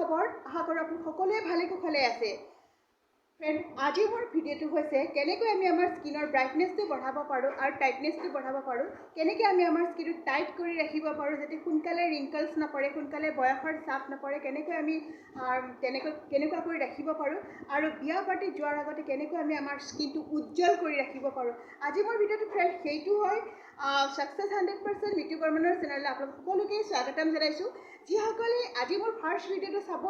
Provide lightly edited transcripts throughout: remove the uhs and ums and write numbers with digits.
খবৰ আশা কৰোঁ আপুনি সকলোৱে ভালে কুশলে আছে ফ্ৰেণ্ড আজি মোৰ ভিডিঅ'টো হৈছে কেনেকৈ আমি আমাৰ স্কিনৰ ব্ৰাইটনেছটো বঢ়াব পাৰোঁ আৰু টাইটনেছটো বঢ়াব পাৰোঁ কেনেকৈ আমি আমাৰ স্কিনটো টাইট কৰি ৰাখিব পাৰোঁ যাতে সোনকালে ৰিংকলছ নপৰে সোনকালে বয়সৰ চাপ নপৰে কেনেকৈ আমি কেনেকুৱা কৰি ৰাখিব পাৰোঁ আৰু বিয়া পাৰ্টিত যোৱাৰ আগতে কেনেকৈ আমি আমাৰ স্কিনটো উজ্জ্বল কৰি ৰাখিব পাৰোঁ আজি মোৰ ভিডিঅ'টো ফ্ৰেণ্ড সেইটো হয় ছাকচেছ 100% মিতু বৰ্মনৰ চেনেললৈ আপোনালোক সকলোকে স্বাগতম জনাইছোঁ যিসকলে আজি মোৰ ফাৰ্ষ্ট ভিডিঅ'টো চাব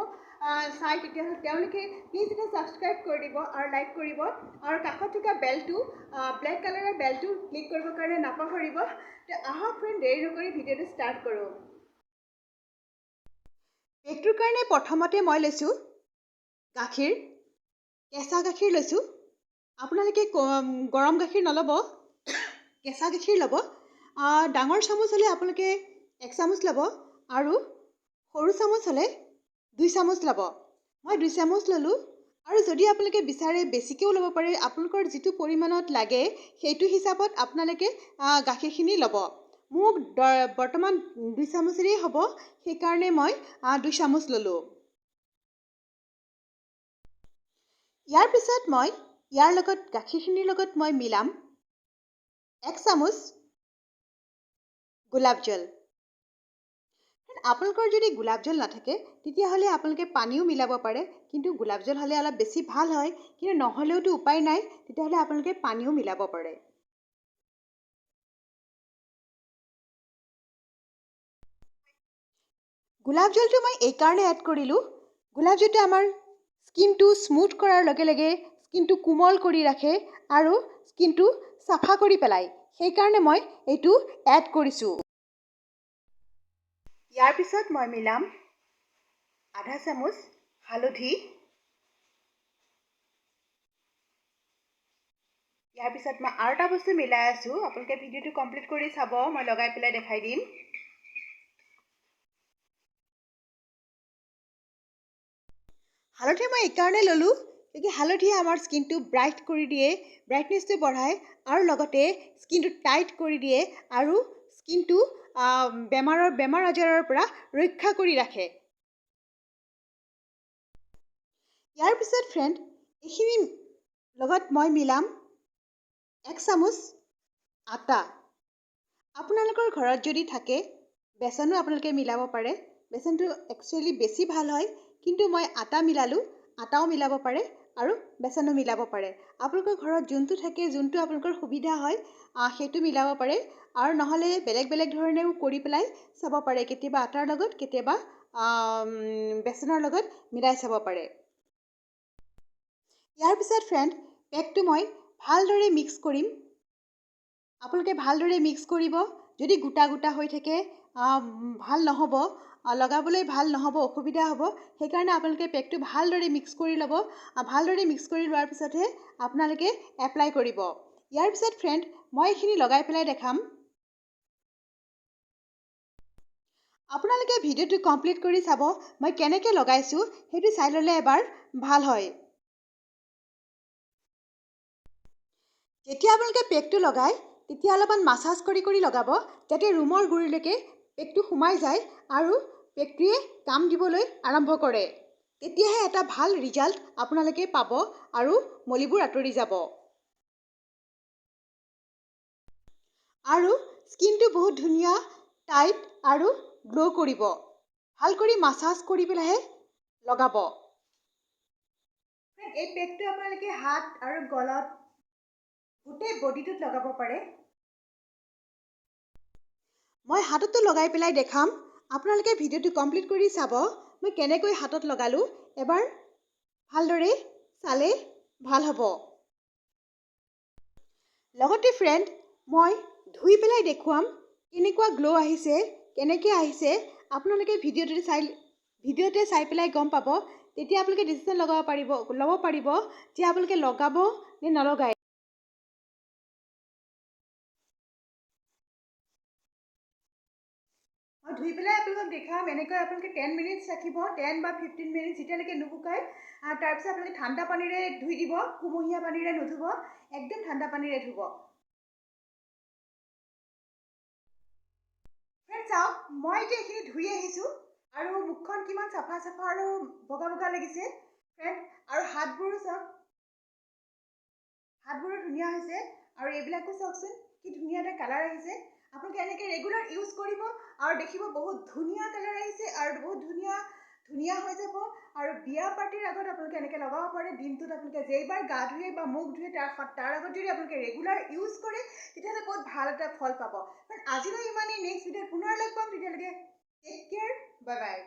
চাই তেতিয়াহ'লে তেওঁলোকে প্লিজ এটা ছাবস্ক্ৰাইব কৰি দিব আৰু লাইক কৰিব আৰু কাষত থকা বেলটো ব্লেক কালাৰৰ বেলটো ক্লিক কৰিবৰ কাৰণে নাপাহৰিব তো আহক ফ্ৰেণ্ড দেৰি নকৰি ভিডিঅ'টো ষ্টাৰ্ট কৰোঁ পেকটোৰ কাৰণে প্ৰথমতে মই লৈছোঁ গাখীৰ কেঁচা গাখীৰ লৈছোঁ আপোনালোকে গৰম গাখীৰ নল'ব কেঁচা গাখীৰ ল'ব ডাঙৰ চামুচ হ'লে আপোনালোকে 1 চামুচ ল'ব আৰু সৰু চামুচ হ'লে 2 চামুচ ল'ব মই 2 চামুচ ল'লোঁ আৰু যদি আপোনালোকে বিচাৰে বেছিকৈও ল'ব পাৰে আপোনালোকৰ যিটো পৰিমাণত লাগে সেইটো হিচাপত আপোনালোকে গাখীৰখিনি ল'ব মোক বৰ্তমান 2 চামুচেৰেই হ'ব সেইকাৰণে মই 2 চামুচ ল'লোঁ ইয়াৰ পিছত মই ইয়াৰ লগত গাখীৰখিনিৰ লগত মই মিলাম 1 চামুচ গোলাপ জল আপোনালোকৰ যদি গোলাপ জল নাথাকে তেতিয়াহ'লে আপোনালোকে পানীও মিলাব পাৰে কিন্তু গোলাপ জল হ'লে অলপ বেছি ভাল হয় কিন্তু নহ'লেওতো উপায় নাই তেতিয়াহ'লে আপোনালোকে পানীও মিলাব পাৰে গোলাপ জলটো মই এইকাৰণে এড কৰিলোঁ গোলাপ জলটো আমাৰ স্কিনটো স্মুথ কৰাৰ লগে লগে স্কিনটো কোমল কৰি ৰাখে আৰু স্কিনটো চাফা কৰি পেলায় সেইকাৰণে মই এইটো এড কৰিছোঁ ইয়াৰ পিছত মই মিলাম আধা চামুচ হালধি ইয়াৰ পিছত মই আৰু এটা বস্তু মিলাই আছোঁ আপোনালোকে ভিডিঅ'টো কমপ্লিট কৰি চাব মই লগাই পেলাই দেখাই দিম হালধি মই এইকাৰণে ল'লোঁ কিয়কি হালধিয়ে আমাৰ স্কিনটো ব্ৰাইট কৰি দিয়ে ব্ৰাইটনেছটো বঢ়ায় আৰু লগতে স্কিনটো টাইট কৰি দিয়ে আৰু স্কিনটো বেমাৰ আজাৰৰ পৰা ৰক্ষা কৰি ৰাখে ইয়াৰ পিছত ফ্ৰেণ্ড এইখিনি লগত মই মিলাম 1 চামুচ আটা আপোনালোকৰ ঘৰত যদি থাকে বেচনো আপোনালোকে মিলাব পাৰে বেচনটো একচুৱেলি বেছি ভাল হয় কিন্তু মই আটা মিলালোঁ আটাও মিলাব পাৰে আৰু বেচনো মিলাব পাৰে আপোনালোকৰ ঘৰত যোনটো থাকে যোনটো আপোনালোকৰ সুবিধা হয় সেইটো মিলাব পাৰে আৰু নহ'লে বেলেগ ধৰণেও কৰি পেলাই চাব পাৰে কেতিয়াবা আটাৰ লগত কেতিয়াবা বেচনৰ লগত মিলাই চাব পাৰে ইয়াৰ পিছত ফ্ৰেণ্ড পেকটো মই ভালদৰে মিক্স কৰিম আপোনালোকে ভালদৰে মিক্স কৰিব যদি গোটা হৈ থাকে ভাল নহ'ব লগাবলৈ ভাল নহ'ব অসুবিধা হ'ব সেইকাৰণে আপোনালোকে পেকটো ভালদৰে মিক্স কৰি ল'ব ভালদৰে মিক্স কৰি লোৱাৰ পিছতহে আপোনালোকে এপ্লাই কৰিব ইয়াৰ পিছত ফ্ৰেণ্ড মই এইখিনি লগাই পেলাই দেখাম আপোনালোকে ভিডিঅ'টো কমপ্লিট কৰি চাব মই কেনেকৈ লগাইছোঁ সেইটো চাই ল'লে এবাৰ ভাল হয় যেতিয়া আপোনালোকে পেকটো লগায় তেতিয়া অলপমান মাছাজ কৰি লগাব যাতে ৰুমৰ গুৰিলৈকে পেকটো সোমাই যায় আৰু পেকটোৱে কাম দিবলৈ আৰম্ভ কৰে তেতিয়াহে এটা ভাল ৰিজাল্ট আপোনালোকে পাব আৰু মলিবোৰ আঁতৰি যাব আৰু স্কিনটো বহুত ধুনীয়া টাইট আৰু গ্লো কৰিব ভাল কৰি মাছাজ কৰি পেলাইহে লগাব এই পেকটো আপোনালোকে হাত আৰু গলত গোটেই বডিটোত লগাব পাৰে মই হাততো লগাই পেলাই দেখাম আপোনালোকে ভিডিঅ'টো কমপ্লিট কৰি চাব মই কেনেকৈ হাতত লগালোঁ এবাৰ ভালদৰে চালে ভাল হ'ব লগতে ফ্ৰেণ্ড মই ধুই পেলাই দেখুৱাম কেনেকুৱা গ্লো আহিছে কেনেকৈ আহিছে আপোনালোকে ভিডিঅ'তে চাই পেলাই গম পাব তেতিয়া আপোনালোকে ডিচিশ্যন ল'ব পাৰিব যে আপোনালোকে লগাব নে নলগায় মই ধুই পেলাই আপোনালোকক দেখাম এনেকৈ আপোনালোকে 10 মিনিটছ ৰাখিব 10 বা 15 মিনিটছ যেতিয়ালৈকে নুশুকায় তাৰপিছত আপোনালোকে ঠাণ্ডা পানীৰে ধুই দিব কুমহীয়া পানীৰে নুধুব একদম ঠাণ্ডা পানীৰে ধুব চাওক মই এতিয়া এইখিনি ধুই আহিছোঁ আৰু মুখখন কিমান চাফা চাফা আৰু বগা বগা লাগিছে ফ্ৰেণ্ড। আৰু হাতবোৰো চাওক, হাতবোৰো ধুনীয়া হৈছে। আৰু এইবিলাকো চাওকচোন কি ধুনীয়া এটা কালাৰ আহিছে। আপোনালোকে এনেকৈ ৰেগুলাৰ ইউজ কৰিব আৰু দেখিব বহুত ধুনীয়া কালাৰ আহিছে আৰু বহুত ধুনীয়া ধুনীয়া হৈ যাব। আৰু বিয়া পাৰ্টিৰ আগত আপোনালোকে এনেকৈ লগাব পাৰে। দিনটোত আপোনালোকে যেইবাৰ গা ধুৱে বা মুখ ধুৱে তাৰ আগত যদি আপোনালোকে ৰেগুলাৰ ইউজ কৰে তেতিয়াহ'লে বহুত ভাল এটা ফল পাব। কাৰণ আজিলৈ ইমানেই, নেক্সট ভিডিঅ'ত পুনৰ লগ পাম। তেতিয়ালৈকে টেক কেয়াৰ, বাই বাই।